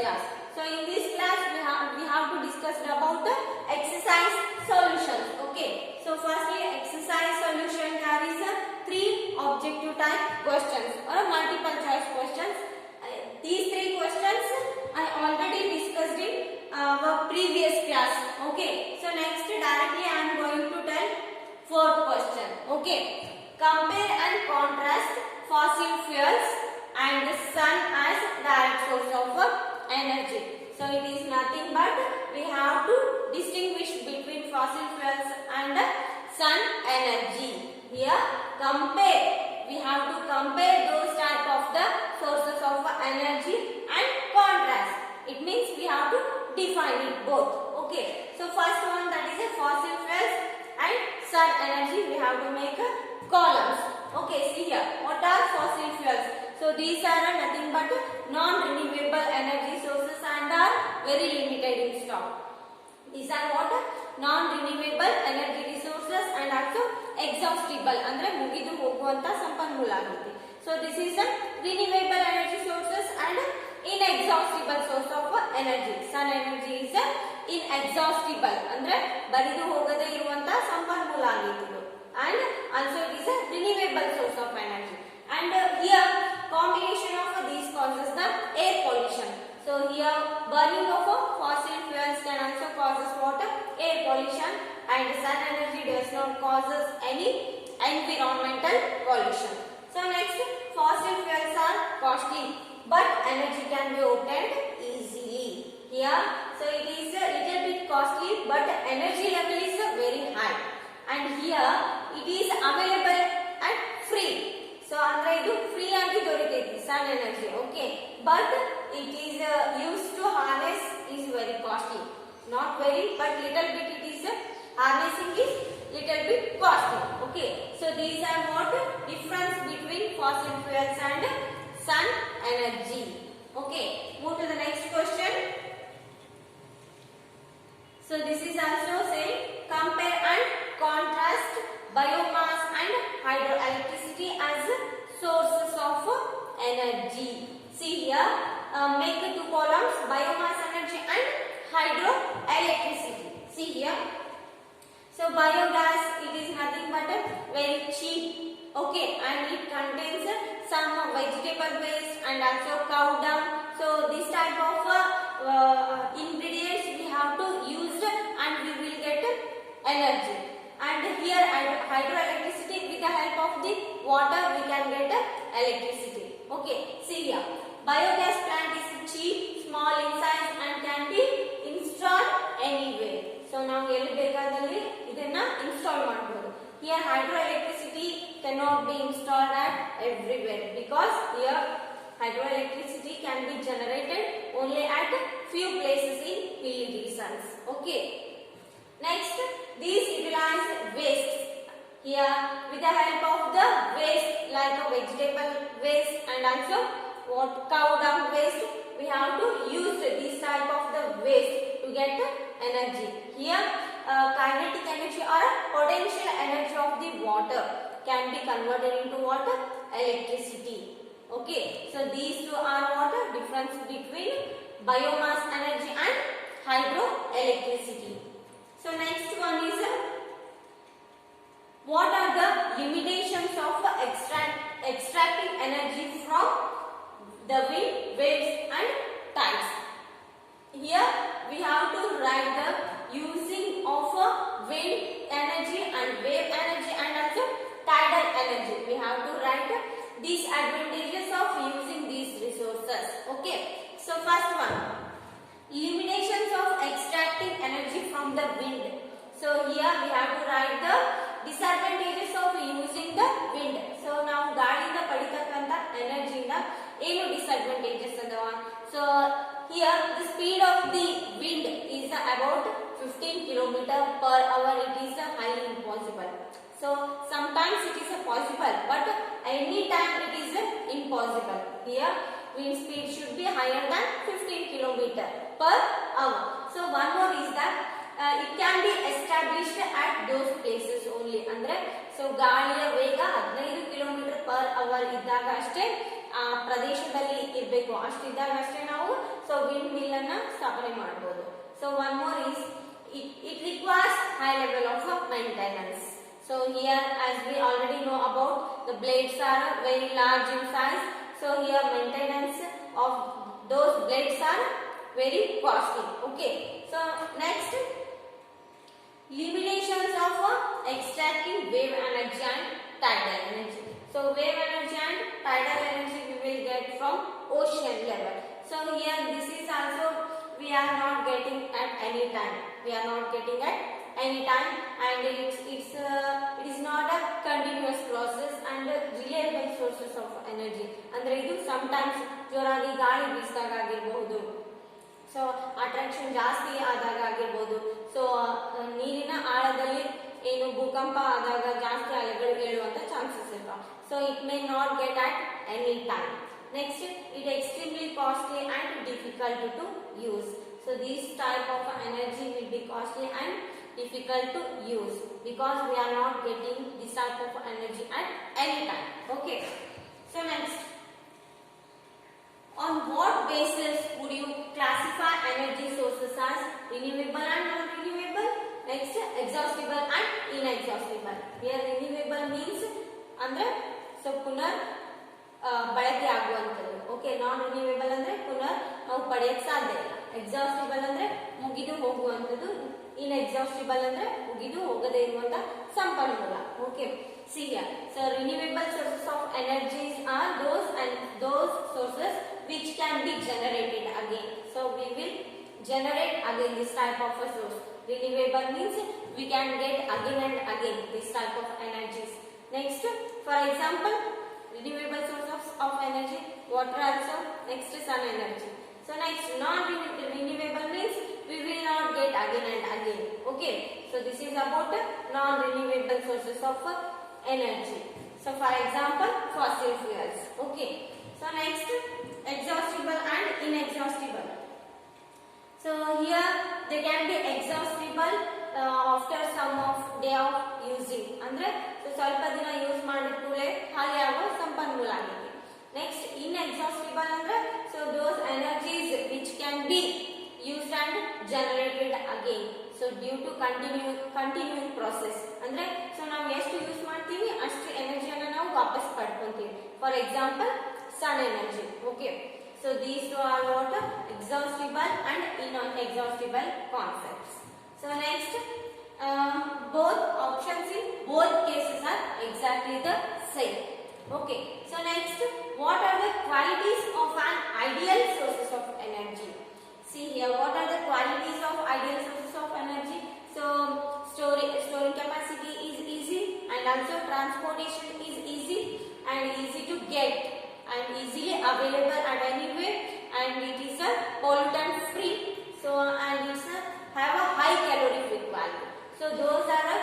class. So in this class we have to discuss about the exercise solutions. Okay. So firstly, exercise solution carries three objective type questions or multiple choice questions. These three questions I already discussed in our previous class. Okay. So next directly I am going to tell fourth question. Okay. Compare and contrast fossil fuels and the sun as direct source of energy. So it is nothing but we have to distinguish between fossil fuels and sun energy. Here compare. We have to compare those type of the sources of energy and contrast. It means we have to define it both. Okay. So first one, that is a fossil fuels and sun energy. We have to make columns. Okay. See here. What are fossil fuels? So these are nothing but non-renewable energy sources and are very limited in stock. These are what? Non-renewable energy resources and also exhaustible ಅಂದ್ರೆ ಮುಗಿದು ಹೋಗುವಂತ ಸಂಪನ್ಮೂಲ ಆಗಿದೆ. So this is a renewable energy sources and inexhaustible source of energy. Sun energy is a inexhaustible ಅಂದ್ರೆ ಬರಿದು ಹೋಗದೇ ಇರುವಂತ ಸಂಪನ್ಮೂಲ ಆಗಿದೆ. And also it is a renewable source of energy. And here combination of these causes the air pollution. So here burning of fossil fuels can also causes what? Air pollution, and sun energy does not causes any environmental pollution. So next, fossil fuels are costly but energy can be obtained easily. Here, so it is a little bit costly but energy level is very high. And here it is available and free. So andre idu free agi doriketi sun energy. Okay, but it is used to harness is very costly. Not very, but little bit it is harnessing is little bit costly. Okay, so these are what difference between fossil fuels and sun energy. Okay, move to the next question. So this is also saying compare and contrast biomass and hydroelectricity as sources of energy. See here, make two columns, biomass energy and hydroelectricity. See here. So biogas, it is nothing but very cheap. Okay, and it contains some vegetable waste and also cow dung. So this type of ingredients we have to use and we will get energy. And here hydroelectricity, with the help of the water we can get electricity. Okay, see here. Biogas plant is cheap, small in size and can be installed anywhere. So now ಎಲ್ಲಿ ಬೇಕಾದಲ್ಲಿ ಇದನ್ನ install ಮಾಡಬಹುದು. Here hydroelectricity cannot be installed at everywhere because here hydroelectricity can be generated only at few places in hilly regions. Okay. Next, these utilize waste. Here, with the help of the waste like a vegetable waste and also what cow dung waste, we have to use this type of the waste to get energy. Here, kinetic energy or potential energy of the water can be converted into what? Electricity. Okay, so these two are what? Difference between biomass energy and hydroelectricity. So next one is what are the limitations of extracting energy from the wind, waves and tides. Here we have to write the using of wind energy and wave energy and also tidal energy. We have to write disadvantages of using these resources. Okay, so first one, limitations of extracting energy from the wind. So here we have to write the disadvantages of using the wind. So now ಗಾಳಿಯಿಂದ ಪಡಿತಕ್ಕಂತ ಎನರ್ಜಿಯಿಂದ ಏನು disadvantages ಅದವ. So here the speed of the wind is about 15 km per hour. It is highly impossible. So sometimes it is possible but any time it is impossible. Here wind speed should be higher than 15 km per hour. So one more is that it can be established at those places only. Andre so ಗಾಳಿಯ ವೇಗ 15 km per hour ಇದ್ದಾಗ ಅಷ್ಟೇ ಆ ಪ್ರದೇಶದಲ್ಲಿ ಇರಬೇಕು. ಅಷ್ಟಿದ್ದಾಗ ಅಷ್ಟೇ ನಾವು so rolling mill ಅನ್ನ ಸ್ಥಾಪನೆ ಮಾಡಬಹುದು. So one more is it requires high level of maintenance. So here, as we already know about, the blades are very large in size. So here maintenance of those blades are very costly. Okay. So next, limitations of extracting wave energy and tidal energy. So wave energy and tidal energy we will get from ocean level. So here this is also we are not getting at any time. We are not getting at any time, and it is not a continuous process and reliable sources of energy. ಅಂದ್ರೆ ಇದು sometimes ಜೋರಾಗಿ ಗಾಳಿ ಬೀಸಿದಾಗ ಆಗಿರಬಹುದು, so attraction ಜಾಸ್ತಿ ಆದಾಗ ಆಗಿರಬಹುದು, so ನೀರಿನ ಆಳದಲ್ಲಿ ಏನು ಭೂಕಂಪ ಆದಾಗ ಜಾಸ್ತಿ ಅಲೆಗಳು ಏಳುವಂತ ಚಾನ್ಸಸ್ ಇರ್ತಾವ. So it may not get at any time. Next, it extremely costly and difficult to use. So this type of energy will be costly and difficult to use because we are not getting this type of energy at any time. Okay. So next, on what basis would you classify energy sources as renewable and non-renewable? Next, exhaustible and inexhaustible. Here renewable means andre so punar ಬಳಕೆ ಆಗುವಂಥದ್ದು. Okay. ನಾನ್ renewable ಅಂದ್ರೆ ಪುನರ್ ನಾವು ಪಡೆಯಕ್ಕೆ ಸಾಧ್ಯ ಇಲ್ಲ. ಎಕ್ಸಾಸ್ಟಿಬಲ್ ಅಂದ್ರೆ ಮುಗಿದು ಹೋಗುವಂಥದ್ದು. ಇನ್ಎಕ್ಸಾಸ್ಟಿಬಲ್ ಅಂದ್ರೆ ಮುಗಿದು ಹೋಗದೇ ಇರುವಂತ ಸಂಪನ್ಮೂಲ. Okay. See here. So renewable sources of energies are those sources which can be generated again. So we will generate again this type of a source. Renewable means we can get again and again this type of energies. Next, for example, renewable sources of energy, water also. Next, sun energy. So next, non-renewable means we will not get again and again. Okay. So this is about non-renewable sources of energy. So for example, fossil fuels. Okay. So next, exhaustible and inexhaustible. So here they can be exhaustible after some of day of using. ಅಂದ್ರೆ so ಸ್ವಲ್ಪ ದಿನ use ಮಾಡಿದ ಕೂಡಲೇ ಖಾಲಿ ಆಗೋ ಸಂಪನ್ಮೂಲ ಆಗಿದೆ. Next, inexhaustible ಅಂದ್ರೆ so those energies which can be used and generated again. So due to continuing process. ಅಂದ್ರೆ so ನಾವು ಎಷ್ಟು ಯೂಸ್ ಮಾಡ್ತೀವಿ ಅಷ್ಟು ಎನರ್ಜಿಯನ್ನು ನಾವು ವಾಪಸ್ ಪಡ್ಕೊಂತೀವಿ. For example, sun energy. Okay. So these two are what exhaustible and inexhaustible concepts. So next, both options in both cases are exactly the same. Okay. So next, what are the qualities of an ideal sources of energy? See here, what are the qualities of ideal sources of energy? So storing capacity is easy, and also transportation is easy and easy to get and easily available at anywhere, and it is a pollutant free. So and it's have a high calorific value. So those are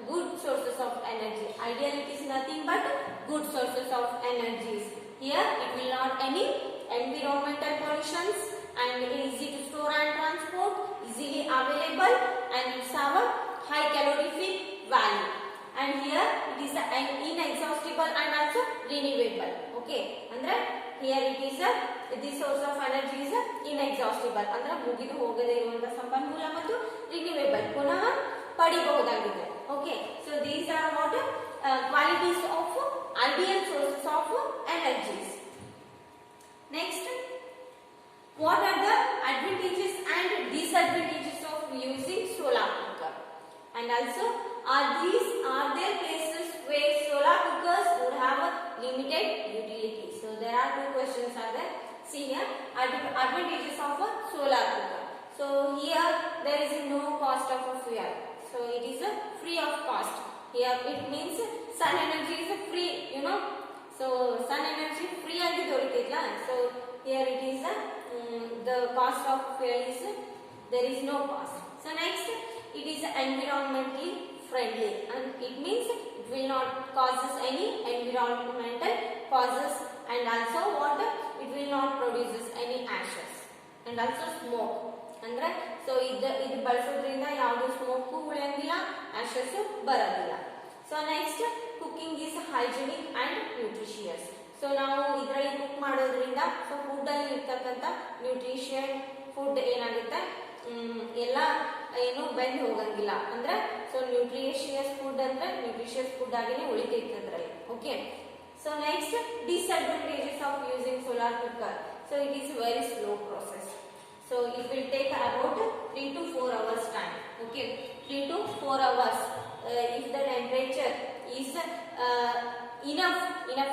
good sources of energy. Ideal, it is nothing but good sources of energies. Here it will not any environmental pollutions, and easy to store and transport, easily available, and it's have a high calorific value. And here it is inexhaustible and also renewable. Okay. Andre here it is this source of energy is inexhaustible. ಅಂದ್ರೆ ಮುಗಿದು ಹೋಗದೇ ಇರುವಂತ ಸಂಪನ್ಮೂಲ ಮತ್ತು renewable ಪುನಃ ಪಡಿಬಹುದಾಗಿದೆ. Okay. So these are what qualities of ideal sources of energies. Next, what are the advantages and disadvantages of using solar cooker? And also, are there places where solar cookers would have a limited utility? So there are two questions are there. See here, advantages of a solar cooker. So here there is no cost of a fuel. So it is a free of cost. Here it means sun energy is a free, you know. So sun energy free agi dorikitla. So here it is the cost of fuel is there is no cost. So next, it is environmentally friendly, and it means it will not causes any environmental causes, and also what it will not produces any ashes and also smoke. ಅಂದ್ರೆ so ಇದು ಬಳಸೋದ್ರಿಂದ ಯಾವುದು smoke ಉಳಿಯಂಗಿಲ್ಲ, ashes ಬರೋದಿಲ್ಲ. So next, cooking is hygienic and nutritious. So ನಾವು ಇದರಲ್ಲಿ cook ಮಾಡೋದ್ರಿಂದ so food ಅಲ್ಲಿ ಇರ್ತಕ್ಕಂಥ ಇರ್ತಕ್ಕಂಥ ನ್ಯೂಟ್ರಿಷನ್ ಫುಡ್ ಏನಾಗುತ್ತೆ ಎಲ್ಲ ಏನು ಬೆಂಡ್ ಹೋಗಂಗಿಲ್ಲ ಅಂದ್ರೆ ಸೊ ನ್ಯೂಟ್ರಿಷಿಯಸ್ ಫುಡ್ ಅಂದ್ರೆ ನ್ಯೂಟ್ರಿಷಿಯಸ್ ಫುಡ್ ಆಗಿನೇ ಉಳಿತೈತೆ ಅದರಲ್ಲಿ. Okay, so next disadvantages of using solar cooker. So it is a very slow process, so it will take about 3 to 4 hours time. Okay, 3 to 4 hours if the temperature is enough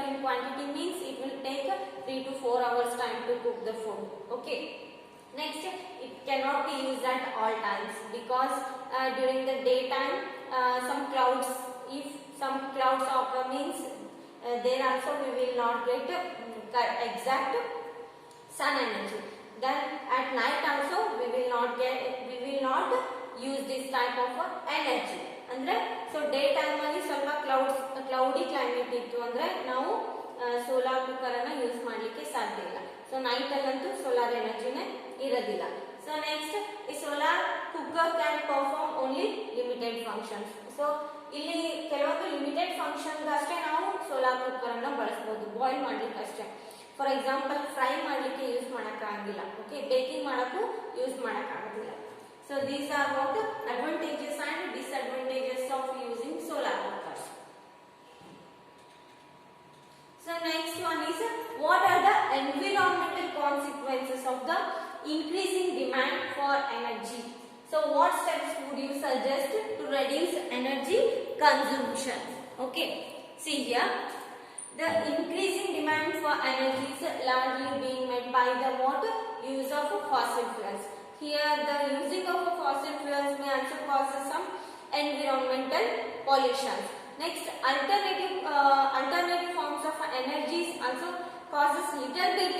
in quantity means it will take 3 to 4 hours time to cook the food. Okay, next it cannot be used at all times because during the daytime some clouds, if some clouds occur means there also we will not get exact sun energy. Then at night also we will not use this type of energy. ಅಂದ್ರೆ so day time ಅಲ್ಲಿ ಸ್ವಲ್ಪ cloudy climate ಇತ್ತು ಅಂದ್ರೆ ನಾವು solar cooker ಅನ್ನ use ಮಾಡ್ಲಿಕ್ಕೆ ಸಾಧ್ಯ ಇಲ್ಲ. ಸೊ ನೈಟ್ ಅಲ್ಲಂತೂ ಸೋಲಾರ್ ಎನರ್ಜಿನೇ ಇರೋದಿಲ್ಲ. ಸೊ ನೆಕ್ಸ್ಟ್ ಈ solar cooker can perform only limited functions. So ಇಲ್ಲಿ ಕೆಲವೊಂದು ಲಿಮಿಟೆಡ್ ಫಂಕ್ಷನ್ ಅಷ್ಟೇ ನಾವು ಸೋಲಾರ್ ಕುಕ್ಕರ್ ಅನ್ನ ಬಳಸಬಹುದು, ಬಾಯ್ಲ್ ಮಾಡ್ಲಿಕ್ಕೆ ಅಷ್ಟೇ. ಫಾರ್ ಎಕ್ಸಾಂಪಲ್ ಫ್ರೈ ಮಾಡ್ಲಿಕ್ಕೆ ಯೂಸ್ ಮಾಡಕ್ಕಾಗಿಲ್ಲ. ಓಕೆ, ಬೇಕಿಂಗ್ ಮಾಡಕ್ಕೂ use ಮಾಡಕ್ಕಾಗೋದಿಲ್ಲ. So these are what the advantages and disadvantages of using solar cookers. So next one is what are the environmental consequences of the increasing demand for energy. So what steps would you suggest to reduce energy consumption? Okay, see here the increasing demand for energy is largely being met by the use of fossil fuels. Here the using of fossil fuels may also cause some environmental pollution. Next, alternative forms of energies also causes little bit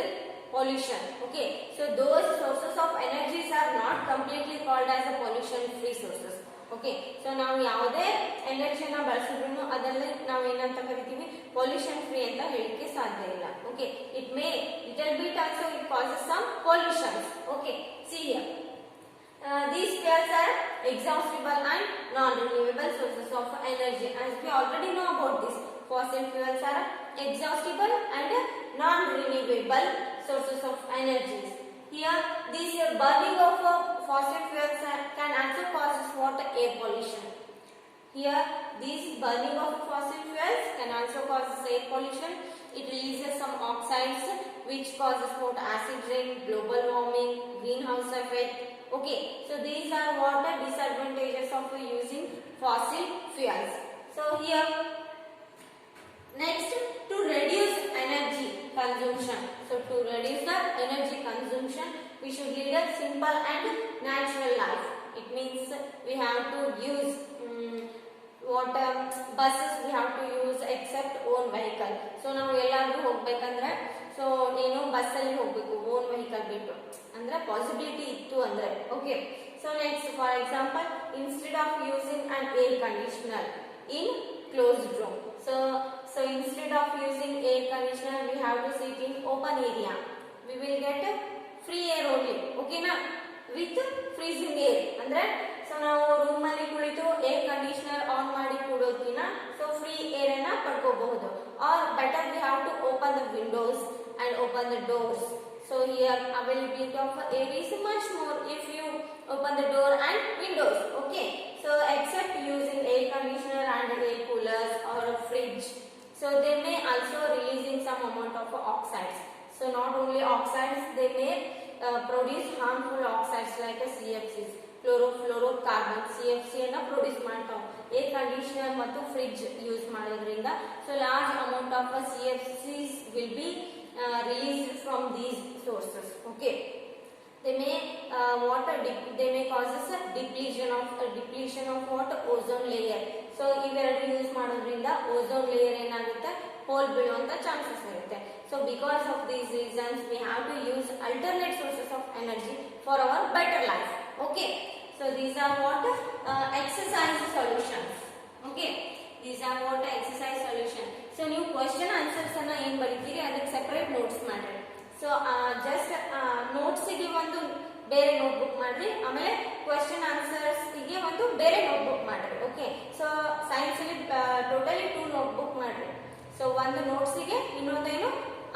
pollution. Okay, so those sources of energies are not completely called as a pollution free sources. Okay, so ನಾವು ಯಾವುದೇ ಎನರ್ಜಿನ ಬಳಸಿದ್ರು ಅದರಲ್ಲಿ ನಾವು ಏನಂತ ಕರಿತೀವಿ, pollution free ಅಂತ ಹೇಳಿಕ್ಕೆ ಸಾಧ್ಯ ಇಲ್ಲ. Okay, it may little bit also it causes some pollution. Okay, see here these fuels are exhaustible and non-renewable sources of energy. As we already know about this, fossil fuels are exhaustible and non-renewable sources of energies. Here this burning of fossil fuels can also cause what air pollution. Here this burning of fossil fuels can also cause air pollution. It releases some oxides which causes what acid rain, global warming, greenhouse effect. Okay, so these are what the disadvantages of using fossil fuels. So here next, to reduce energy consumption. So to reduce the energy consumption we should lead a simple and natural life. It means we have to use buses we have to use except own vehicle. So ನಾವು ಎಲ್ಲಾದ್ರೂ ಹೋಗ್ಬೇಕಂದ್ರೆ so ಏನು bus ಅಲ್ಲಿ ಹೋಗ್ಬೇಕು, own vehicle ಬಿಟ್ಟು ಅಂದ್ರೆ possibility ಇತ್ತು ಅಂದ್ರೆ. Okay, so next for example instead of using an air conditioner in closed room, so instead of using air conditioner we have to sit in open area. We will get free air only. Okay na, with freezing air ಅಂದ್ರೆ so ನಾವು room ಅಲ್ಲಿ ಕುಳಿತು air conditioner on ಮಾಡಿ ಕೂಡೋದ್ಕಿನ so free air ಅನ್ನ ಪಡ್ಕೋಬಹುದು. Or better we have to open the windows and open the doors. So here availability of air is much more if you open the door and windows. Okay, so except using air conditioner and air coolers or a fridge, so they may also releasing some amount of oxides. So not only oxides, they may produce harmful oxides like CFCs, chlorofluorocarbon. CFC ಅನ್ನು produce ಮಾಡ್ತಾವೆ air conditioner ಮತ್ತು fridge use ಮಾಡೋದ್ರಿಂದ. So large amount of CFCs will be released from these sources. Okay, they may cause a depletion of what ozone layer. So ಇವೆರಡು use ಮಾಡೋದ್ರಿಂದ ozone layer ಏನಾಗುತ್ತೆ, hole ಬೀಳುವಂತ chances ಇರುತ್ತೆ. So because of these reasons we have to use alternate sources of energy for our better life. Okay, so these are what exercise solutions. Okay, these are what exercise solution. So ನೀವು question answers ಅನ್ನ ಏನ್ ಬರೀತೀರಿ ಅದಕ್ಕೆ separate notes ಮಾಡ್ರಿ. So just ನೋಟ್ಸಿಗೆ ಒಂದು ಬೇರೆ notebook ಮಾಡ್ರಿ, ಆಮೇಲೆ ಕ್ವೆಶ್ಚನ್ ಆನ್ಸರ್ಸ್ ಗೆ ಒಂದು ಬೇರೆ ನೋಟ್ಬುಕ್ ಮಾಡ್ರಿ. ಓಕೆ, ಸೊ ಸೈನ್ಸ್ ಅಲ್ಲಿ ಟೋಟಲಿ 2 ನೋಟ್ಬುಕ್ ಮಾಡ್ರಿ. ಸೊ ಒಂದು ನೋಟ್ಸಿಗೆ ಇನ್ನೊಂದೇನು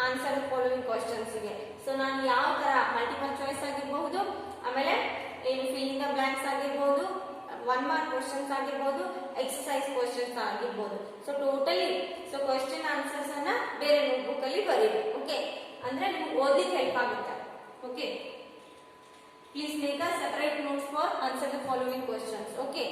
ಆನ್ಸರ್ ಫಾಲೋವಿಂಗ್ ಕ್ವೆಶ್ಚನ್ಸ್ ಗೆ. ಸೊ ನಾನು ಯಾವ ತರ 1 ಮಾರ್ಕ್ ಕ್ವೆಶ್ಚನ್ಸ್ ಆಗಿರ್ಬೋದು, ಎಕ್ಸರ್ಸೈಸ್ ಕ್ವೆಶ್ಚನ್ಸ್ ಆಗಿರ್ಬೋದು. ಸೊ ಟೋಟಲಿ ಕ್ವೆಶ್ಚನ್ ಆನ್ಸರ್ಸ್ ಅನ್ನ ಬೇರೆ ನೋಟ್ಬುಕ್ ಅಲ್ಲಿ ಬರೀರಿ. ಓಕೆ, ಅಂದ್ರೆ ನಿಮ್ಗೆ ಓದ್ಲಿಕ್ಕೆ ಹೆಲ್ಪ್ ಆಗುತ್ತೆ. Okay, please make a separate notes for answer the following questions. Okay.